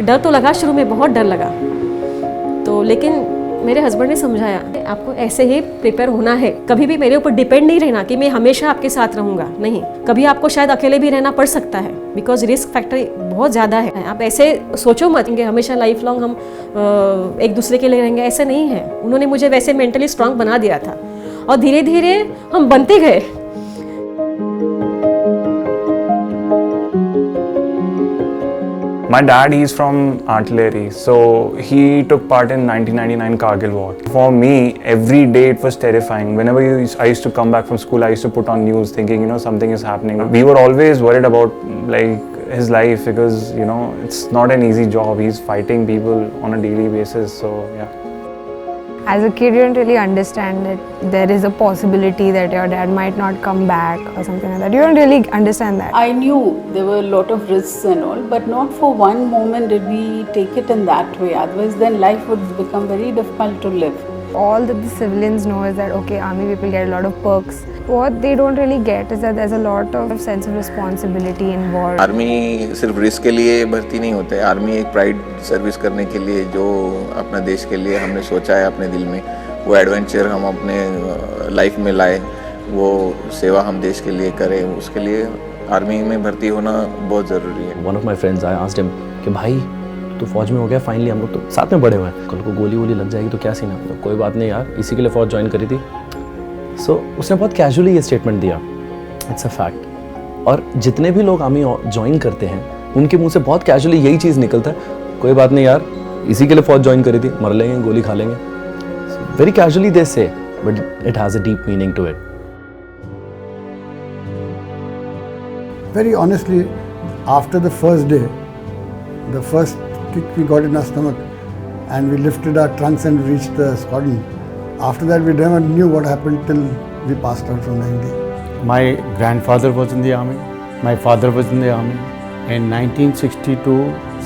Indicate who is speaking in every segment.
Speaker 1: डर तो लगा, शुरू में बहुत डर लगा, तो लेकिन मेरे हस्बैंड ने समझाया आपको ऐसे ही प्रिपेयर होना है, कभी भी मेरे ऊपर डिपेंड नहीं रहना कि मैं हमेशा आपके साथ रहूँगा, नहीं, कभी आपको शायद अकेले भी रहना पड़ सकता है, बिकॉज रिस्क फैक्टर बहुत ज़्यादा है। आप ऐसे सोचो मत कि हमेशा लाइफ लॉन्ग हम एक दूसरे के लिए रहेंगे, ऐसा नहीं है। उन्होंने मुझे वैसे मेंटली स्ट्रांग बना दिया था और धीरे धीरे हम बनते गए।
Speaker 2: My dad, he's from artillery, so he took part in 1999 Kargil war. For me, every day it was terrifying. Whenever I used to come back from school, I used to put on news thinking, something is happening. We were always worried about his life because, it's not an easy job. He's fighting people on a daily basis, so yeah.
Speaker 3: As a kid, you don't really understand that there is a possibility that your dad might not come back or something like that. You don't really understand that.
Speaker 4: I knew there were a lot of risks and all, but not for one moment did we take it in that way. Otherwise, then life would become very difficult to live.
Speaker 3: All that the civilians know is that, okay, army people get a lot of perks. What they don't really get is that there's a lot of sense of responsibility involved.
Speaker 5: Army सिर्फ risk के लिए भर्ती नहीं होते, army एक pride service करने के लिए जो अपना देश के लिए हमने सोचा है अपने दिल में, वो एडवेंचर हम अपने लाइफ में लाए, वो सेवा हम देश के लिए करें, उसके लिए आर्मी में भर्ती होना बहुत ज़रूरी है।
Speaker 6: One of my friends, I asked him कि भाई तो फौज में हो गया फाइनली, हम लोग तो साथ में बड़े हुए हैं, कल को गोली वोली लग जाएगी तो क्या सीन है, तो कोई बात नहीं यार, इसी के लिए फौज ज्वाइन करी थी। सो उसने बहुत कैजुअली ये स्टेटमेंट दिया, इट्स अ फैक्ट। और जितने भी लोग आर्मी ज्वाइन करते हैं उनके मुंह से बहुत कैजुअली यही चीज़ निकलता है, कोई बात नहीं यार, इसी के लिए फौज ज्वाइन करी थी, मर लेंगे, गोली खा लेंगे। Very casually they say, but it has a deep meaning to it.
Speaker 7: Very honestly, after the first day, the first kick we got in our stomach and we lifted our trunks and reached the squadron. After that we never knew what happened till we passed out from the Hindi.
Speaker 8: My grandfather was in the army, my father was in the army. In 1962,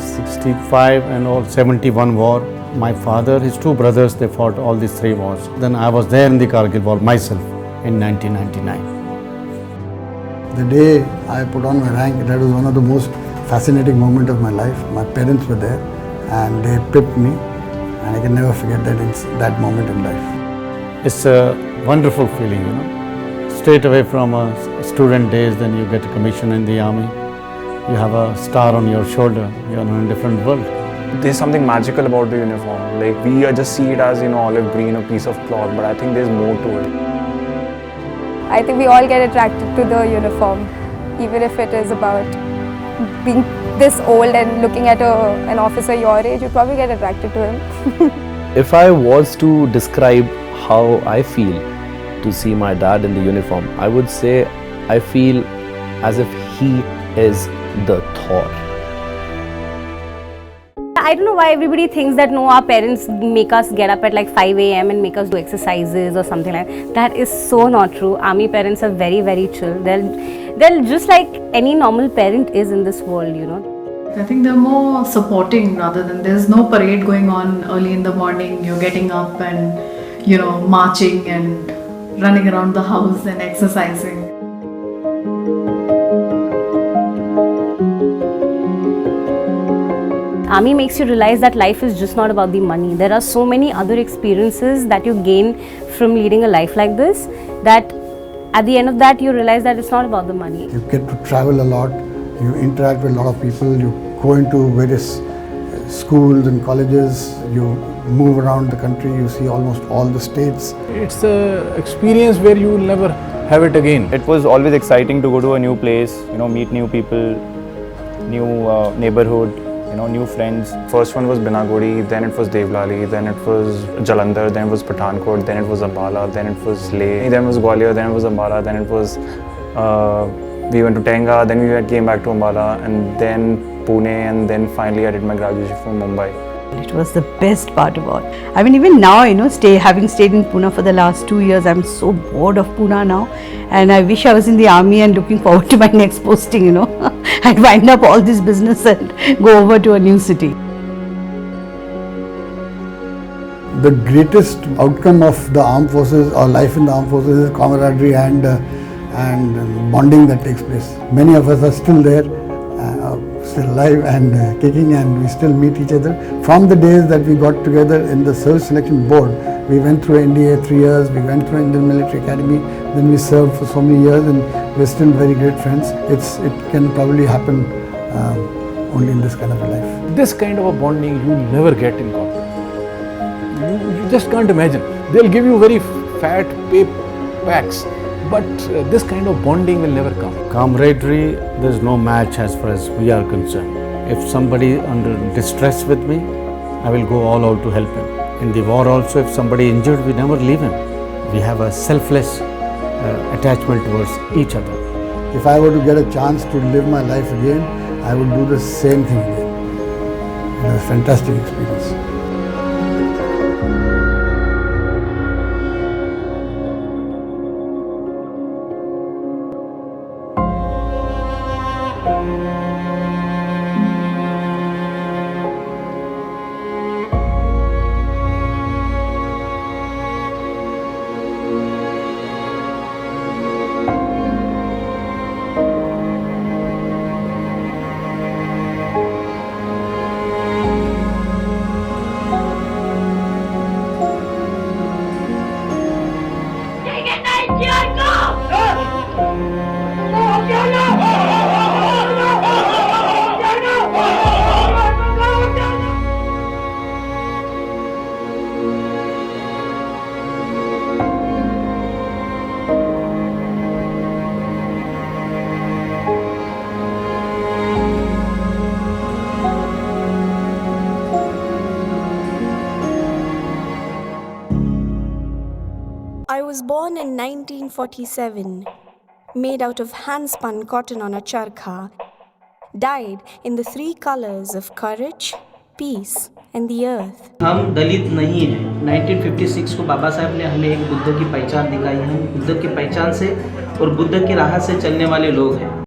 Speaker 8: 65 and all 71 war, my father, his two brothers, they fought all these three wars. Then I was there in the Kargil war myself in 1999.
Speaker 7: The day I put on my rank, that was one of the most fascinating moments of my life. My parents were there and they pipped me, and I can never forget that moment in life.
Speaker 8: It's a wonderful feeling, Straight away from student days, then you get a commission in the army. You have a star on your shoulder. You're in a different world.
Speaker 2: There's something magical about the uniform. We just see it as, olive green, a piece of cloth, but I think there's more to it.
Speaker 3: I think we all get attracted to the uniform, even if it is about being this old and looking at an officer your age, you probably get attracted to him.
Speaker 6: If I was to describe how I feel to see my dad in the uniform, I would say I feel as if he is the Thor.
Speaker 9: I don't know why everybody thinks that no, our parents make us get up at like 5 a.m. and make us do exercises or something like that. That is so not true. Army parents are very, very chill. They're just like any normal parent is in this world,
Speaker 10: I think they're more supporting rather than there's no parade going on early in the morning. You're getting up and, marching and running around the house and exercising.
Speaker 9: Army makes you realize that life is just not about the money. There are so many other experiences that you gain from leading a life like this, that at the end of that you realize that it's not about the money.
Speaker 7: You get to travel a lot, you interact with a lot of people, you go into various schools and colleges, you move around the country, you see almost all the states.
Speaker 8: It's an experience where you will never have it again.
Speaker 11: It was always exciting to go to a new place, meet new people, new neighborhood, new friends.
Speaker 2: First one was Binaguri, then it was Devlali, then it was Jalandhar, then it was Pathankot, then it was Ambala, then it was Leh, then it was Gwalior, then it was Ambala, then it was we went to Tenga, then we came back to Ambala, and then Pune, and then finally I did my graduation from Mumbai.
Speaker 12: It was the best part of all. I mean, even now, having stayed in Pune for the last 2 years, I'm so bored of Pune now, and I wish I was in the army and looking forward to my next posting, I'd wind up all this business and go over to a new city.
Speaker 7: The greatest outcome of the armed forces or life in the armed forces is camaraderie and bonding that takes place. Many of us are still there, still alive and kicking, and we still meet each other. From the days that we got together in the Service Selection Board, we went through NDA 3 years, we went through Indian Military Academy, then we served for so many years, and we're still very great friends. It can probably happen only in this kind of a life.
Speaker 13: This kind of a bonding you never get in corporate. You just can't imagine. They'll give you very fat pay packs, but this kind of bonding will never come.
Speaker 8: Camaraderie, there's no match as far as we are concerned. If somebody under distress with me, I will go all out to help him. In the war also, if somebody injured, we never leave him. We have a selfless attachment towards each other.
Speaker 7: If I were to get a chance to live my life again, I would do the same thing again. It was a fantastic experience.
Speaker 14: I was born in 1947, made out of hand-spun cotton on a charkha, dyed in the 3 colors of courage, peace and the earth.
Speaker 15: हम दलित नहीं हैं। 1956 को बाबा साहब ने हमें एक बुद्ध की पहचान दिखाई। हम बुद्ध की पहचान से और बुद्ध की राह से चलने वाले लोग हैं।